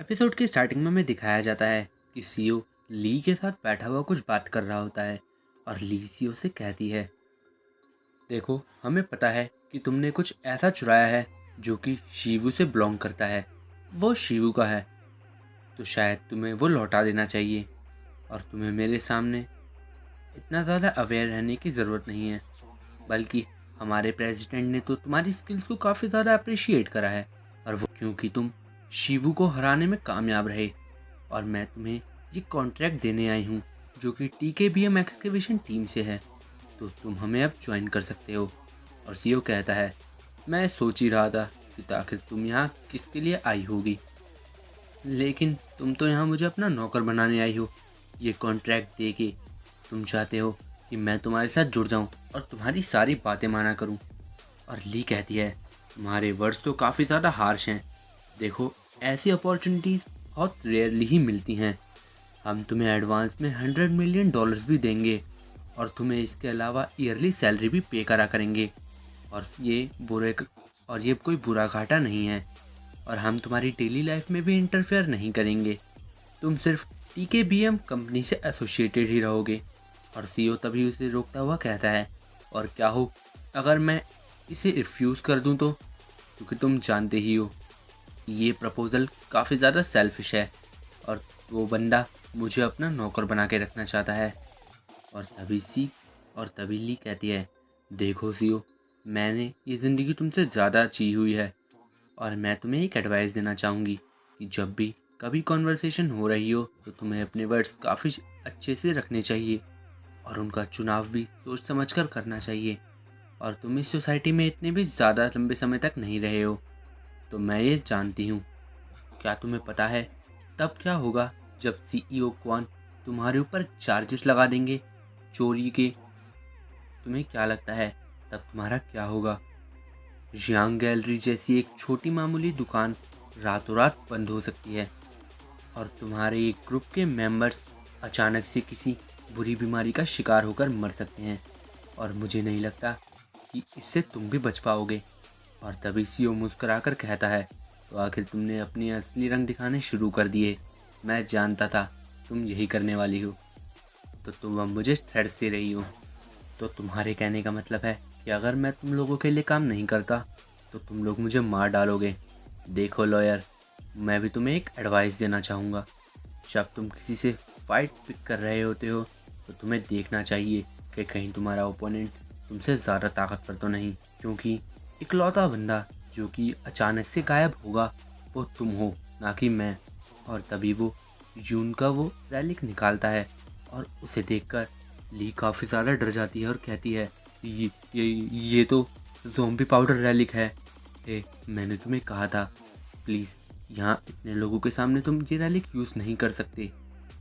Episode की starting में हमें दिखाया जाता है कि सीओ ली के साथ बैठा हुआ कुछ बात कर रहा होता है और ली सीओ से कहती है, देखो हमें पता है कि तुमने कुछ ऐसा चुराया है जो कि शिवू से बिलोंग करता है। वो शिवू का है, तो शायद तुम्हें वो लौटा देना चाहिए और तुम्हें मेरे सामने इतना ज़्यादा अवेयर रहने की ज़रूरत नहीं है। बल्कि हमारे प्रेसिडेंट ने तो तुम्हारी स्किल्स को काफ़ी ज़्यादा अप्रिशिएट करा है, और वो क्योंकि तुम शिवू को हराने में कामयाब रहे। और मैं तुम्हें ये कॉन्ट्रैक्ट देने आई हूँ जो कि TKBM एक्सकेवेशन टीम से है, तो तुम हमें अब ज्वाइन कर सकते हो। और सीओ कहता है, मैं सोच ही रहा था कि आखिर तुम यहाँ किसके लिए आई होगी, लेकिन तुम तो यहाँ मुझे अपना नौकर बनाने आई हो। ये कॉन्ट्रैक्ट दे के तुम चाहते हो कि मैं तुम्हारे साथ जुड़ जाऊँ और तुम्हारी सारी बातें माना करूँ। और ली कहती है, तुम्हारे वर्ड्स तो काफ़ी ज़्यादा हार्श हैं। देखो, ऐसी अपॉर्चुनिटीज़ बहुत रेयरली ही मिलती हैं। हम तुम्हें एडवांस में $100 मिलियन भी देंगे और तुम्हें इसके अलावा ईयरली सैलरी भी पे करा करेंगे। और ये कोई बुरा घाटा नहीं है, और हम तुम्हारी डेली लाइफ में भी इंटरफेयर नहीं करेंगे। तुम सिर्फ TKBM कंपनी से एसोसिएटेड ही रहोगे। और सीओ तभी उसे रोकता हुआ कहता है, और क्या हो अगर मैं इसे रिफ्यूज़ कर दूं तो? क्योंकि तुम जानते ही हो ये प्रपोज़ल काफ़ी ज़्यादा सेल्फिश है और वो बंदा मुझे अपना नौकर बना के रखना चाहता है। और तभी ली कहती है, देखो सीओ, मैंने ये ज़िंदगी तुमसे ज़्यादा जी हुई है और मैं तुम्हें एक एडवाइस देना चाहूँगी कि जब भी कभी कॉन्वर्सेशन हो रही हो तो तुम्हें अपने वर्ड्स काफ़ी अच्छे से रखने चाहिए और उनका चुनाव भी सोच समझ कर करना चाहिए। और तुम इस सोसाइटी में इतने भी ज़्यादा लंबे समय तक नहीं रहे हो, तो मैं ये जानती हूँ। क्या तुम्हें पता है तब क्या होगा जब CEO क्वान तुम्हारे ऊपर चार्जेस लगा देंगे चोरी के? तुम्हें क्या लगता है तब तुम्हारा क्या होगा? जियांग गैलरी जैसी एक छोटी मामूली दुकान रातों रात बंद हो सकती है और तुम्हारे एक ग्रुप के मेंबर्स अचानक से किसी बुरी बीमारी का शिकार होकर मर सकते हैं, और मुझे नहीं लगता कि इससे तुम भी बच पाओगे। और तभी सीओ मुस्कुराकर कहता है, तो आखिर तुमने अपने असली रंग दिखाने शुरू कर दिए। मैं जानता था तुम यही करने वाली हो, तो तुम अब मुझे थ्रेट्स दे रही हो। तो तुम्हारे कहने का मतलब है कि अगर मैं तुम लोगों के लिए काम नहीं करता तो तुम लोग मुझे मार डालोगे। देखो लॉयर, मैं भी तुम्हें एक एडवाइस देना चाहूँगा। जब तुम किसी से फाइट पिक कर रहे होते हो तो तुम्हें देखना चाहिए कि कहीं तुम्हारा ओपोनेंट तुमसे ज़्यादा ताकतवर तो नहीं, क्योंकि इकलौता बंदा जो कि अचानक से गायब होगा वो तुम हो, ना कि मैं। और तभी वो यून का वो रैलिक निकालता है और उसे देखकर ली काफ़ी ज़्यादा डर जाती है और कहती है, ये तो ज़ोंबी पाउडर रैलिक है। मैंने तुम्हें कहा था, प्लीज़ यहाँ इतने लोगों के सामने तुम ये रैलिक यूज़ नहीं कर सकते।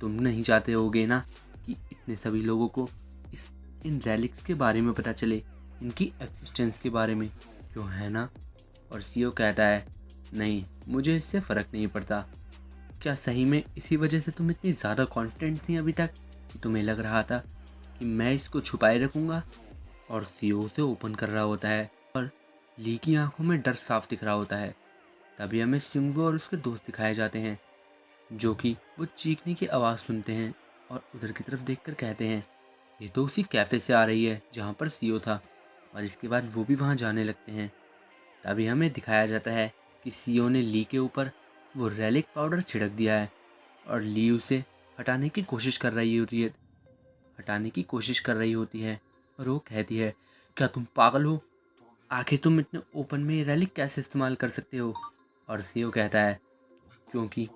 तुम नहीं चाहते होगे ना कि इतने सभी लोगों को इन रैलिक्स के बारे में पता चले, इनकी एक्सिस्टेंस के बारे में, क्यों है ना? और सीओ कहता है, नहीं, मुझे इससे फ़र्क नहीं पड़ता। क्या सही में इसी वजह से तुम इतनी ज़्यादा कॉन्फिडेंट थी अभी तक कि तुम्हें लग रहा था कि मैं इसको छुपाए रखूँगा? और सीओ उसे ओपन कर रहा होता है और ली की आंखों में डर साफ दिख रहा होता है। तभी हमें सिंगू और उसके दोस्त दिखाए जाते हैं जो कि वो चीखने की आवाज़ सुनते हैं और उधर की तरफ देखकर कहते हैं, ये तो उसी कैफ़े से आ रही है जहाँ पर सीओ था। और इसके बाद वो भी वहाँ जाने लगते हैं। तभी हमें दिखाया जाता है कि सीओ ने ली के ऊपर वो रैलिक पाउडर छिड़क दिया है और ली उसे हटाने की कोशिश कर रही होती है। और वो कहती है, क्या तुम पागल हो? आखिर तुम इतने ओपन में ये रैलिक कैसे इस्तेमाल कर सकते हो? और सीओ कहता है, क्योंकि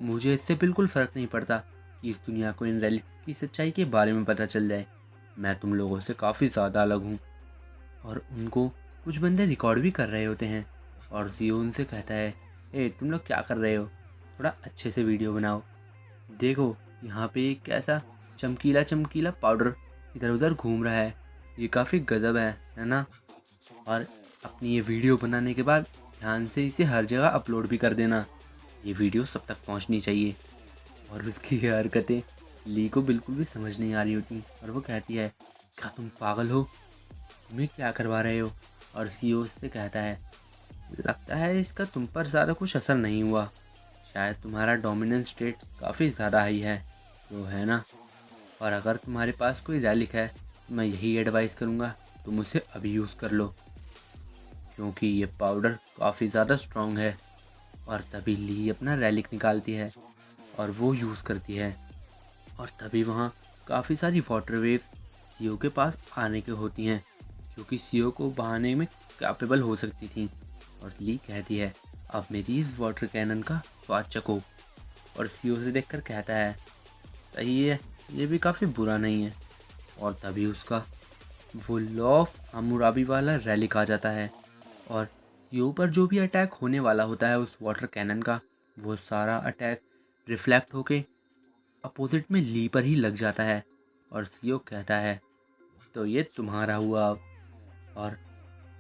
मुझे इससे बिल्कुल फ़र्क नहीं पड़ता कि इस दुनिया को इन रैलिक्स की सच्चाई के बारे में पता चल जाए। मैं तुम लोगों से काफ़ी ज़्यादा अलग हूँ। और उनको कुछ बंदे रिकॉर्ड भी कर रहे होते हैं। और जियो उनसे कहता है, तुम लोग क्या कर रहे हो? थोड़ा अच्छे से वीडियो बनाओ। देखो, यहाँ पे एक ऐसा चमकीला चमकीला पाउडर इधर उधर घूम रहा है, ये काफ़ी गजब है ना? और अपनी ये वीडियो बनाने के बाद ध्यान से इसे हर जगह अपलोड भी कर देना। ये वीडियो सब तक पहुँचनी चाहिए। और उसकी ये हरकतें ली को बिल्कुल भी समझ नहीं आ रही होती और वो कहती है, क्या तुम पागल हो? तुम्हें क्या करवा रहे हो? और सीईओ से कहता है, लगता है इसका तुम पर ज़्यादा कुछ असर नहीं हुआ। शायद तुम्हारा डोमिनेंस स्टेट काफ़ी ज़्यादा हाई है, तो है ना। और अगर तुम्हारे पास कोई रैलिक है तो मैं यही एडवाइस करूँगा तुम उसे अभी यूज़ कर लो, क्योंकि ये पाउडर काफ़ी ज़्यादा स्ट्रॉन्ग है। और तभी ली अपना रैलिक निकालती है और वो यूज़ करती है, और तभी वहाँ काफ़ी सारी वाटर वेव्स सीओ के पास आने की होती हैं, जो कि सीओ को बहाने में कैपेबल हो सकती थी। और ली कहती है अब मेरी इस वाटर कैनन का स्वाद चखो, और सीओ से देखकर कहता है सही है, ये भी काफ़ी बुरा नहीं है। और तभी उसका वो लॉ ऑफ हम्मुराबी वाला रैलिक आ जाता है, और सीओ पर जो भी अटैक होने वाला होता है उस वाटर कैनन का, वो सारा अटैक रिफ्लेक्ट होके अपोजिट में ली पर ही लग जाता है। और सीओ कहता है तो ये तुम्हारा हुआ अब। और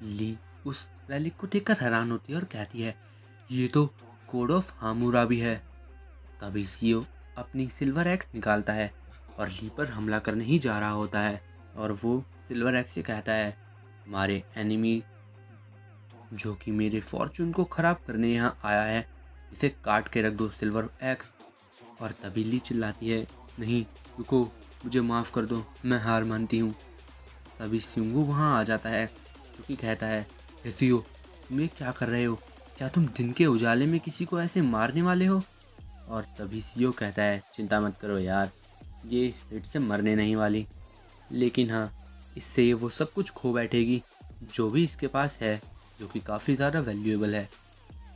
ली उस रैलिक को देखकर हैरान होती है और कहती है ये तो कोड ऑफ हामुराबी है। तभी सीओ अपनी सिल्वर एक्स निकालता है और ली पर हमला करने ही जा रहा होता है, और वो सिल्वर एक्स से कहता है हमारे एनिमी जो कि मेरे फॉर्चून को ख़राब करने यहाँ आया है, इसे काट के रख दो सिल्वर एक्स। और तभी ली चिल्लाती है नहीं रुको, मुझे माफ़ कर दो, मैं हार मानती हूँ। तभी सिंगू वहाँ आ जाता है, जो कि कहता है सीओ तुम ये क्या कर रहे हो, क्या तुम दिन के उजाले में किसी को ऐसे मारने वाले हो। और तभी सीओ कहता है चिंता मत करो यार, ये इस हिट से मरने नहीं वाली, लेकिन हाँ इससे ये वो सब कुछ खो बैठेगी जो भी इसके पास है, जो कि काफ़ी ज़्यादा वैल्यूएबल है।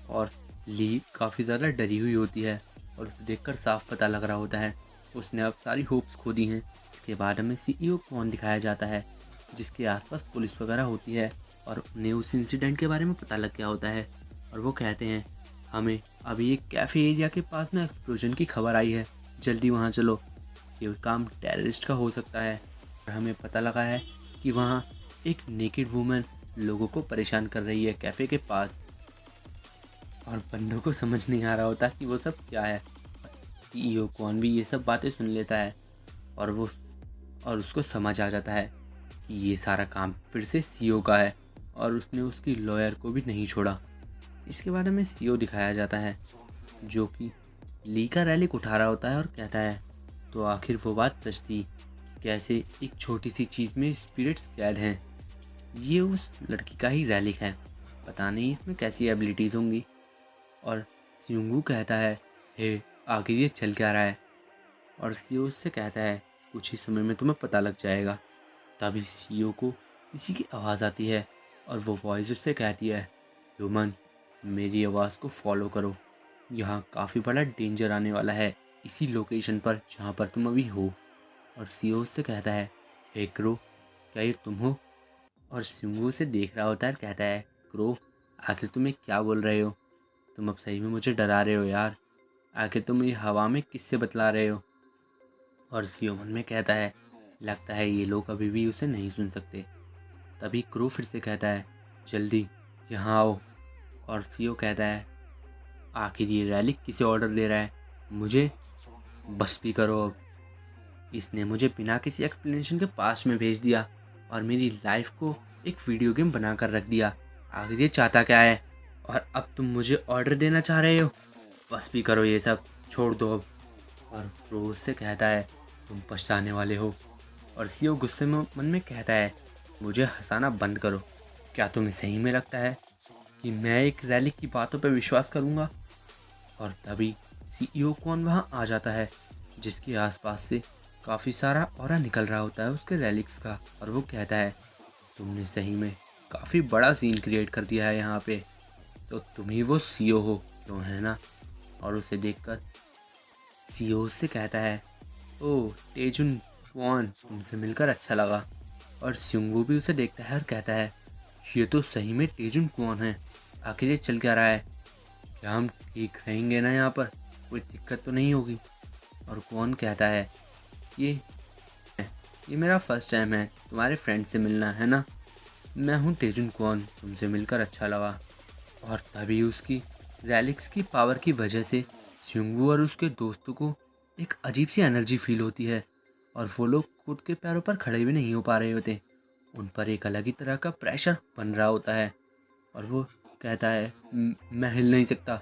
और ली काफ़ी ज़्यादा डरी हुई होती है, और उसे देखकर साफ पता लग रहा होता है उसने अब सारी होप्स खो दी हैं। इसके बाद हमें सीईओ कौन दिखाया जाता है, जिसके आसपास पुलिस वगैरह होती है, और उन्हें उस इंसिडेंट के बारे में पता लग गया होता है। और वो कहते हैं हमें अभी एक कैफ़े एरिया के पास में एक्सप्लोजन की खबर आई है, जल्दी वहाँ चलो, ये काम टेररिस्ट का हो सकता है। और हमें पता लगा है कि वहाँ एक नेकेड वुमन लोगों को परेशान कर रही है कैफ़े के पास, और बंदों को समझ नहीं आ रहा होता कि वो सब क्या है। सीईओ कौन भी ये सब बातें सुन लेता है, और उसको समझ आ जाता है कि ये सारा काम फिर से सीईओ का है, और उसने उसकी लॉयर को भी नहीं छोड़ा। इसके बाद हमें सीईओ दिखाया जाता है, जो कि ली का रैलिक उठा रहा होता है और कहता है तो आखिर वो बात सच थी कि कैसे एक छोटी सी चीज़ में स्पिरिट्स कैद हैं। ये उस लड़की का ही रैलिक है, पता नहीं इसमें कैसी एबिलिटीज़ होंगी। और सिंगू कहता है हे आखिर ये चल क्या रहा है। और सीईओ उससे कहता है कुछ ही समय में तुम्हें पता लग जाएगा। तभी सीईओ को किसी की आवाज़ आती है, और वो वॉइस उससे कहती है ह्यूमन मेरी आवाज़ को फॉलो करो, यहाँ काफ़ी बड़ा डेंजर आने वाला है इसी लोकेशन पर जहाँ पर तुम अभी हो। और सीईओ उससे कहता है हे क्रो क्या ये तुम हो। और सिंगू उसे देख रहा होता है और कहता है क्रो आखिर तुम ये क्या बोल रहे हो, तुम अब सही में मुझे डरा रहे हो यार, आखिर तुम ये हवा में किससे बतला रहे हो। और सीईओ मन में कहता है लगता है ये लोग अभी भी उसे नहीं सुन सकते। तभी क्रू फिर से कहता है जल्दी यहाँ आओ। और सीईओ कहता है आखिर ये रैलिक किसे ऑर्डर दे रहा है, मुझे बस भी करो अब। इसने मुझे बिना किसी एक्सप्लेनेशन के पास में भेज दिया और मेरी लाइफ को एक वीडियो गेम बनाकर रख दिया, आखिर ये चाहता क्या है। और अब तुम मुझे ऑर्डर देना चाह रहे हो, बस भी करो ये सब, छोड़ दो अब। और रोज से कहता है तुम पछताने वाले हो। और सीईओ गुस्से में मन में कहता है मुझे हंसाना बंद करो, क्या तुम्हें सही में लगता है कि मैं एक रैली की बातों पर विश्वास करूंगा। और तभी सीईओ कौन वहां आ जाता है, जिसके आसपास से काफ़ी सारा ऑरा निकल रहा होता है उसके रैलिक्स का। और वो कहता है तुमने सही में काफ़ी बड़ा सीन क्रिएट कर दिया है यहाँ पे, तो तुम ही वो सीईओ हो तो, है ना। और उसे देखकर सीईओ से कहता है ओह तेजुन वॉन तुमसे मिलकर अच्छा लगा। और सिंगू भी उसे देखता है और कहता है ये तो सही में तेजुन कौन है, आखिर ये चल क्या रहा है, क्या हम ठीक रहेंगे ना, यहाँ पर कोई दिक्कत तो नहीं होगी। और कौन कहता है ये ये मेरा फर्स्ट टाइम है तुम्हारे फ्रेंड से मिलना, है ना, मैं हूँ तेजुन कौन, तुमसे मिलकर अच्छा लगा। और तभी उसकी रैलिक्स की पावर की वजह से सिंगू और उसके दोस्तों को एक अजीब सी एनर्जी फील होती है, और वो लोग खुद के पैरों पर खड़े भी नहीं हो पा रहे होते, उन पर एक अलग ही तरह का प्रेशर बन रहा होता है। और वो कहता है मैं हिल नहीं सकता।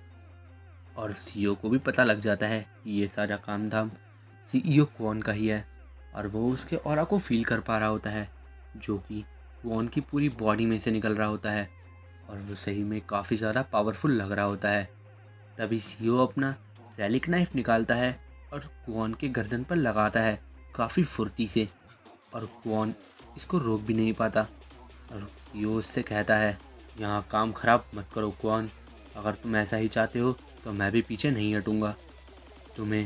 और सीईओ को भी पता लग जाता है कि ये सारा काम धाम सीईओ क्वॉन का ही है और वो उसके ऑरा को फील कर पा रहा होता है जो कि क्वॉन की पूरी बॉडी में से निकल रहा होता है और वो सही में काफ़ी ज़्यादा पावरफुल लग रहा होता है। तभी सीईओ अपना रैलिक नाइफ निकालता है और क्वॉन के गर्दन पर लगाता है काफ़ी फुर्ती से और क्वॉन इसको रोक भी नहीं पाता और सीईओ उससे कहता है, यहाँ काम ख़राब मत करो क्वॉन, अगर तुम ऐसा ही चाहते हो तो मैं भी पीछे नहीं हटूँगा। तुम्हें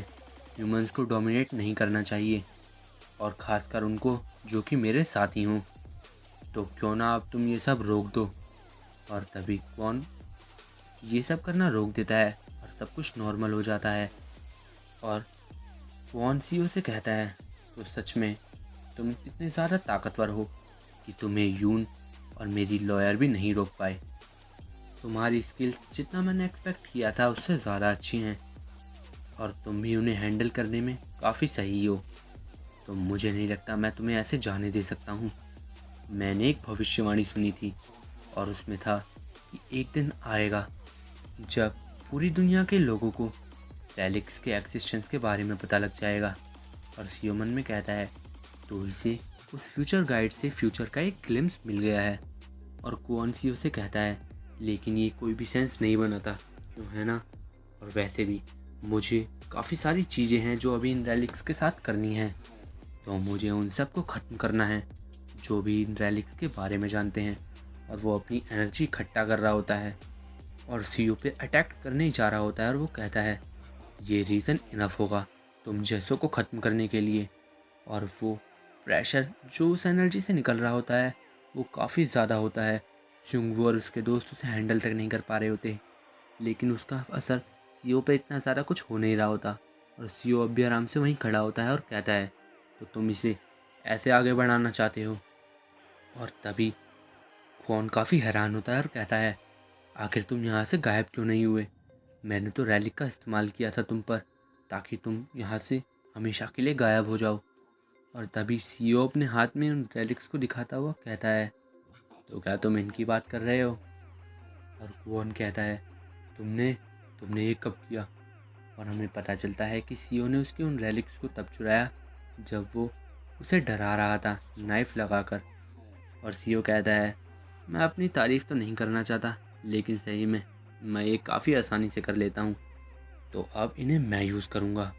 ह्यूमंस को डोमिनेट नहीं करना चाहिए और ख़ासकर उनको जो कि मेरे साथी हों, तो क्यों ना अब तुम ये सब रोक दो। और तभी क्वॉन ये सब करना रोक देता है और सब कुछ नॉर्मल हो जाता है और क्वॉन सीईओ से कहता है, तो सच में तुम इतने ज़्यादा ताकतवर हो कि तुम्हें यून और मेरी लॉयर भी नहीं रोक पाए। तुम्हारी स्किल्स जितना मैंने एक्सपेक्ट किया था उससे ज़्यादा अच्छी हैं और तुम भी उन्हें हैंडल करने में काफ़ी सही हो। तो मुझे नहीं लगता मैं तुम्हें ऐसे जाने दे सकता हूँ। मैंने एक भविष्यवाणी सुनी थी और उसमें था कि एक दिन आएगा जब पूरी दुनिया के लोगों को रेलिक्स के एक्सिस्टेंस के बारे में पता लग जाएगा। और सीईओ मन में कहता है, तो इसे उस फ्यूचर गाइड से फ्यूचर का एक ग्लिम्स मिल गया है। और क्वॉन सीईओ से कहता है, लेकिन ये कोई भी सेंस नहीं बनाता, क्यों है ना? और वैसे भी मुझे काफ़ी सारी चीज़ें हैं जो अभी इन रेलिक्स के साथ करनी हैं, तो मुझे उन सब को ख़त्म करना है जो भी इन रेलिक्स के बारे में जानते हैं। और वो अपनी एनर्जी इकट्ठा कर रहा होता है और सीईओ पे अटैक करने ही जा रहा होता है और वो कहता है, ये रीज़न इनफ होगा तुम जैसों को ख़त्म करने के लिए। और वो प्रेशर जो उस एनर्जी से निकल रहा होता है वो काफ़ी ज़्यादा होता है। सुंगवू और उसके दोस्त उसे हैंडल तक नहीं कर पा रहे होते, लेकिन उसका असर सीईओ पे इतना ज़्यादा कुछ हो नहीं रहा होता। और सीईओ अब भी आराम से वहीं खड़ा होता है और कहता है, तो तुम इसे ऐसे आगे बढ़ाना चाहते हो? और तभी क्वॉन काफ़ी हैरान होता है और कहता है, आखिर तुम यहाँ से गायब क्यों नहीं हुए? मैंने तो रैलिक का इस्तेमाल किया था तुम पर ताकि तुम यहाँ से हमेशा के लिए गायब हो जाओ। और तभी सीईओ अपने हाथ में उन रैलिक्स को दिखाता हुआ कहता है, तो क्या तुम इनकी बात कर रहे हो? और क्वॉन कहता है, तुमने तुमने ये कब किया? और हमें पता चलता है कि सीईओ ने उसके उन रैलिक्स को तब चुराया जब वो उसे डरा रहा था नाइफ लगाकर। और सीईओ कहता है, मैं अपनी तारीफ़ तो नहीं करना चाहता, लेकिन सही में मैं ये काफ़ी आसानी से कर लेता हूँ, तो अब इन्हें मैं यूज़ करूँगा।